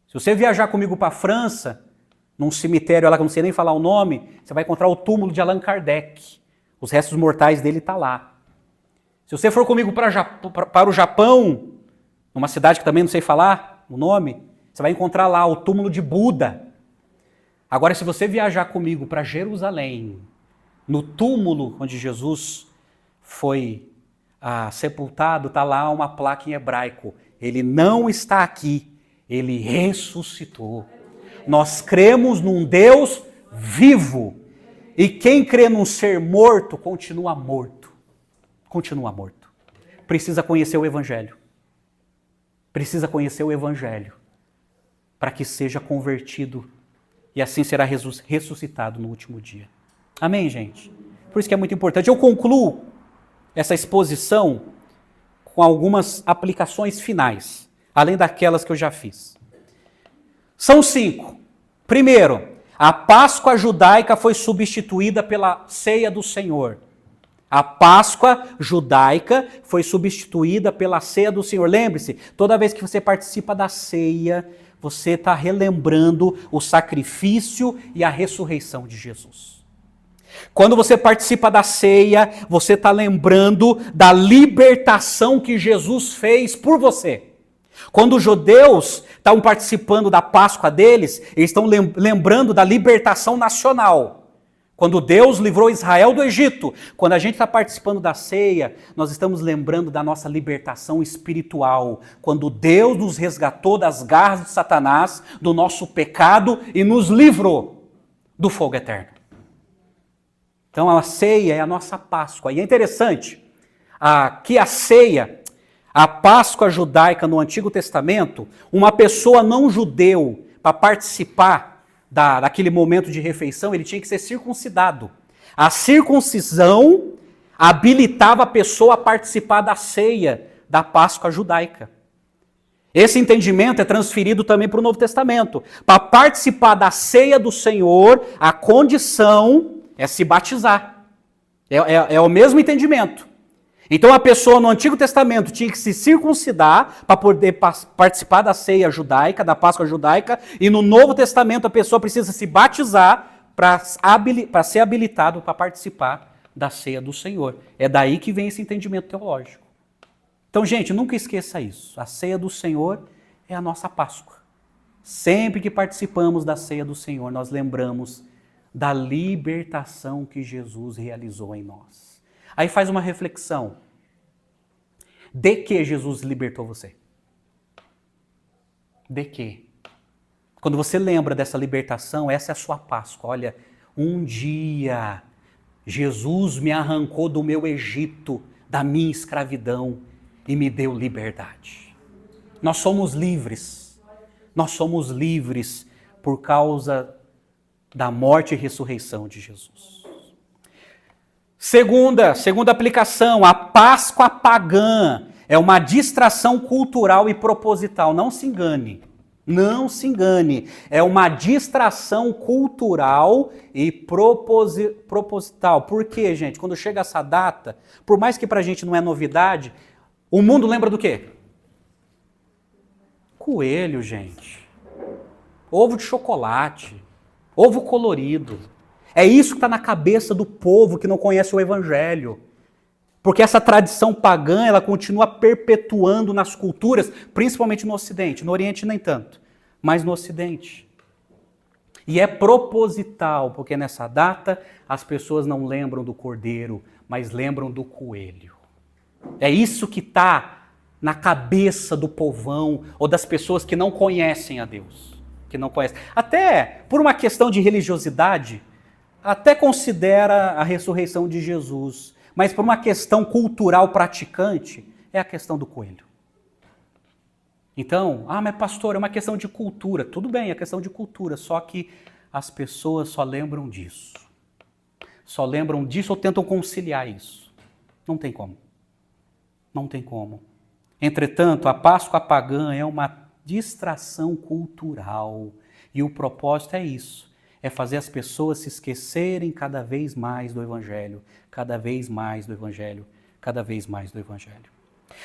Se você viajar comigo para a França, num cemitério lá que eu não sei nem falar o nome, você vai encontrar o túmulo de Allan Kardec. Os restos mortais dele estão lá. Se você for comigo para o Japão, numa cidade que também não sei falar o nome, você vai encontrar lá o túmulo de Buda. Agora, se você viajar comigo para Jerusalém, no túmulo onde Jesus foi sepultado, está lá uma placa em hebraico. Ele não está aqui, ele ressuscitou. Nós cremos num Deus vivo. E quem crê num ser morto, continua morto. Continua morto. Precisa conhecer o Evangelho. Precisa conhecer o Evangelho para que seja convertido e assim será ressuscitado no último dia. Amém, gente? Por isso que é muito importante. Eu concluo essa exposição com algumas aplicações finais, além daquelas que eu já fiz. São 5. Primeiro, a Páscoa judaica foi substituída pela ceia do Senhor. A Páscoa judaica foi substituída pela ceia do Senhor. Lembre-se, toda vez que você participa da ceia, você está relembrando o sacrifício e a ressurreição de Jesus. Quando você participa da ceia, você está lembrando da libertação que Jesus fez por você. Quando os judeus estavam participando da Páscoa deles, eles estão lembrando da libertação nacional. Quando Deus livrou Israel do Egito, quando a gente está participando da ceia, nós estamos lembrando da nossa libertação espiritual. Quando Deus nos resgatou das garras de Satanás, do nosso pecado e nos livrou do fogo eterno. Então a ceia é a nossa Páscoa. E é interessante que a ceia, a Páscoa judaica no Antigo Testamento, uma pessoa não judeu, para participar daquele momento de refeição, ele tinha que ser circuncidado. A circuncisão habilitava a pessoa a participar da ceia da Páscoa judaica. Esse entendimento é transferido também para o Novo Testamento. Para participar da ceia do Senhor, a condição é se batizar. É o mesmo entendimento. Então a pessoa no Antigo Testamento tinha que se circuncidar para poder participar da ceia judaica, da Páscoa judaica, e no Novo Testamento a pessoa precisa se batizar para ser habilitado para participar da ceia do Senhor. É daí que vem esse entendimento teológico. Então, gente, nunca esqueça isso. A ceia do Senhor é a nossa Páscoa. Sempre que participamos da ceia do Senhor, nós lembramos da libertação que Jesus realizou em nós. Aí faz uma reflexão. De que Jesus libertou você? De que? Quando você lembra dessa libertação, essa é a sua Páscoa. Olha, um dia Jesus me arrancou do meu Egito, da minha escravidão e me deu liberdade. Nós somos livres. Nós somos livres por causa da morte e ressurreição de Jesus. Segunda aplicação, a Páscoa pagã é uma distração cultural e proposital. Não se engane, não se engane. É uma distração cultural e proposital. Por quê, gente? Quando chega essa data, por mais que pra gente não é novidade, o mundo lembra do quê? Coelho, gente. Ovo de chocolate. Ovo colorido. É isso que está na cabeça do povo que não conhece o Evangelho. Porque essa tradição pagã, ela continua perpetuando nas culturas, principalmente no Ocidente. No Oriente nem tanto, mas no Ocidente. E é proposital, porque nessa data as pessoas não lembram do cordeiro, mas lembram do coelho. É isso que está na cabeça do povão ou das pessoas que não conhecem a Deus. Que não conhecem. Até por uma questão de religiosidade, até considera a ressurreição de Jesus, mas por uma questão cultural praticante, é a questão do coelho. Então, mas pastor, é uma questão de cultura. Tudo bem, é questão de cultura, só que as pessoas só lembram disso. Só lembram disso ou tentam conciliar isso. Não tem como. Não tem como. Entretanto, a Páscoa pagã é uma distração cultural e o propósito é isso. é fazer as pessoas se esquecerem cada vez mais do Evangelho, cada vez mais do Evangelho, cada vez mais do Evangelho.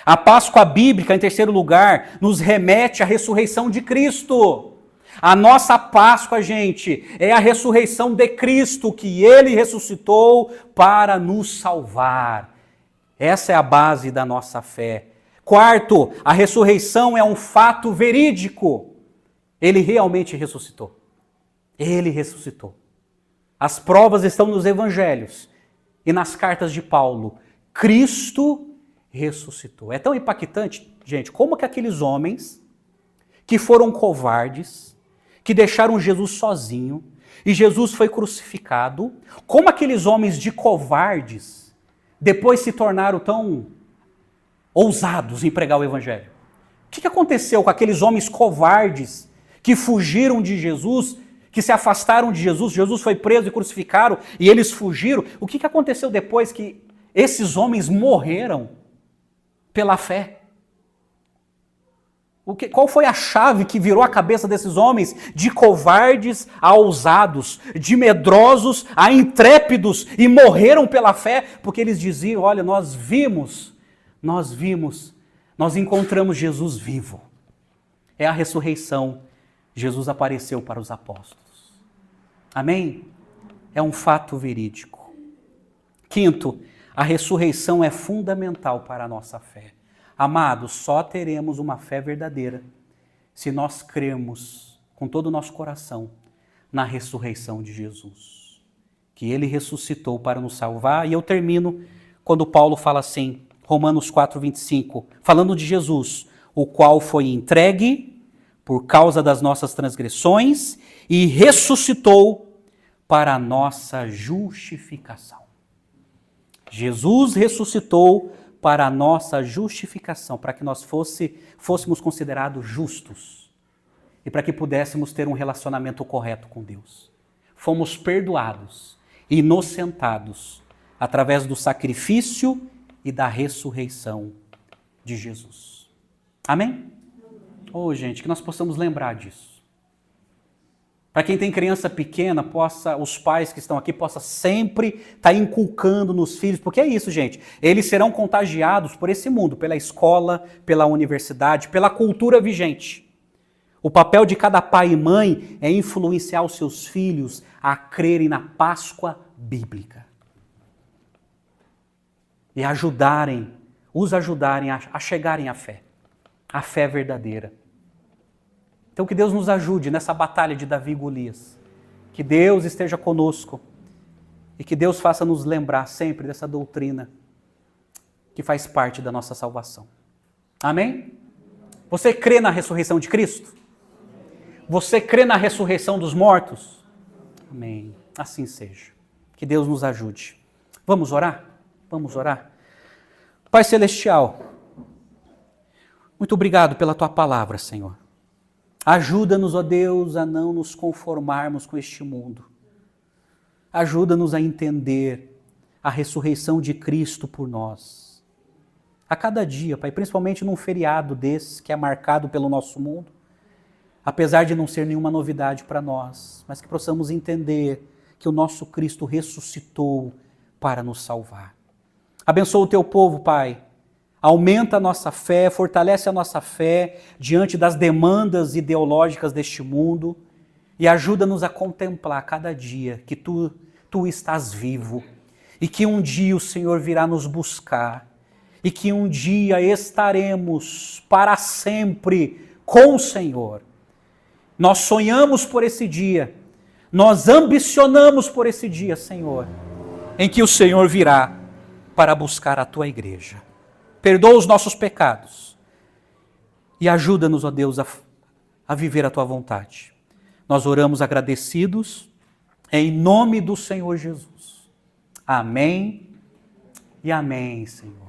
A Páscoa bíblica, em terceiro lugar, nos remete à ressurreição de Cristo. A nossa Páscoa, gente, é a ressurreição de Cristo, que Ele ressuscitou para nos salvar. Essa é a base da nossa fé. Quarto, a ressurreição é um fato verídico. Ele realmente ressuscitou. Ele ressuscitou. As provas estão nos evangelhos e nas cartas de Paulo. Cristo ressuscitou. É tão impactante, gente, como que aqueles homens que foram covardes, que deixaram Jesus sozinho, e Jesus foi crucificado, como aqueles homens de covardes depois se tornaram tão ousados em pregar o evangelho. O que aconteceu com aqueles homens covardes que fugiram de Jesus, que se afastaram de Jesus? Jesus foi preso e crucificado e eles fugiram. O que aconteceu depois que esses homens morreram pela fé? Qual foi a chave que virou a cabeça desses homens de covardes a ousados, de medrosos a intrépidos e morreram pela fé? Porque eles diziam, olha, nós encontramos Jesus vivo. É a ressurreição. Jesus apareceu para os apóstolos. Amém? É um fato verídico. Quinto, a ressurreição é fundamental para a nossa fé. Amados, só teremos uma fé verdadeira se nós cremos com todo o nosso coração na ressurreição de Jesus. Que Ele ressuscitou para nos salvar. E eu termino quando Paulo fala assim, Romanos 4:25, falando de Jesus, o qual foi entregue por causa das nossas transgressões e ressuscitou para a nossa justificação. Jesus ressuscitou para a nossa justificação, para que nós fôssemos considerados justos e para que pudéssemos ter um relacionamento correto com Deus. Fomos perdoados, inocentados, através do sacrifício e da ressurreição de Jesus. Amém? Gente, que nós possamos lembrar disso. Para quem tem criança pequena, os pais que estão aqui possam sempre estar inculcando nos filhos, porque é isso, gente. Eles serão contagiados por esse mundo, pela escola, pela universidade, pela cultura vigente. O papel de cada pai e mãe é influenciar os seus filhos a crerem na Páscoa bíblica. E os ajudarem a chegarem à fé. A fé verdadeira. Então que Deus nos ajude nessa batalha de Davi e Golias. Que Deus esteja conosco. E que Deus faça nos lembrar sempre dessa doutrina que faz parte da nossa salvação. Amém? Você crê na ressurreição de Cristo? Você crê na ressurreição dos mortos? Amém. Assim seja. Que Deus nos ajude. Vamos orar? Vamos orar? Pai Celestial, muito obrigado pela Tua palavra, Senhor. Ajuda-nos, ó Deus, a não nos conformarmos com este mundo. Ajuda-nos a entender a ressurreição de Cristo por nós. A cada dia, Pai, principalmente num feriado desse que é marcado pelo nosso mundo, apesar de não ser nenhuma novidade para nós, mas que possamos entender que o nosso Cristo ressuscitou para nos salvar. Abençoa o Teu povo, Pai. Aumenta a nossa fé, fortalece a nossa fé diante das demandas ideológicas deste mundo e ajuda-nos a contemplar cada dia que Tu estás vivo e que um dia o Senhor virá nos buscar e que um dia estaremos para sempre com o Senhor. Nós sonhamos por esse dia, nós ambicionamos por esse dia, Senhor, em que o Senhor virá para buscar a Tua igreja. Perdoa os nossos pecados e ajuda-nos, ó Deus, a viver a Tua vontade. Nós oramos agradecidos em nome do Senhor Jesus. Amém e amém, Senhor.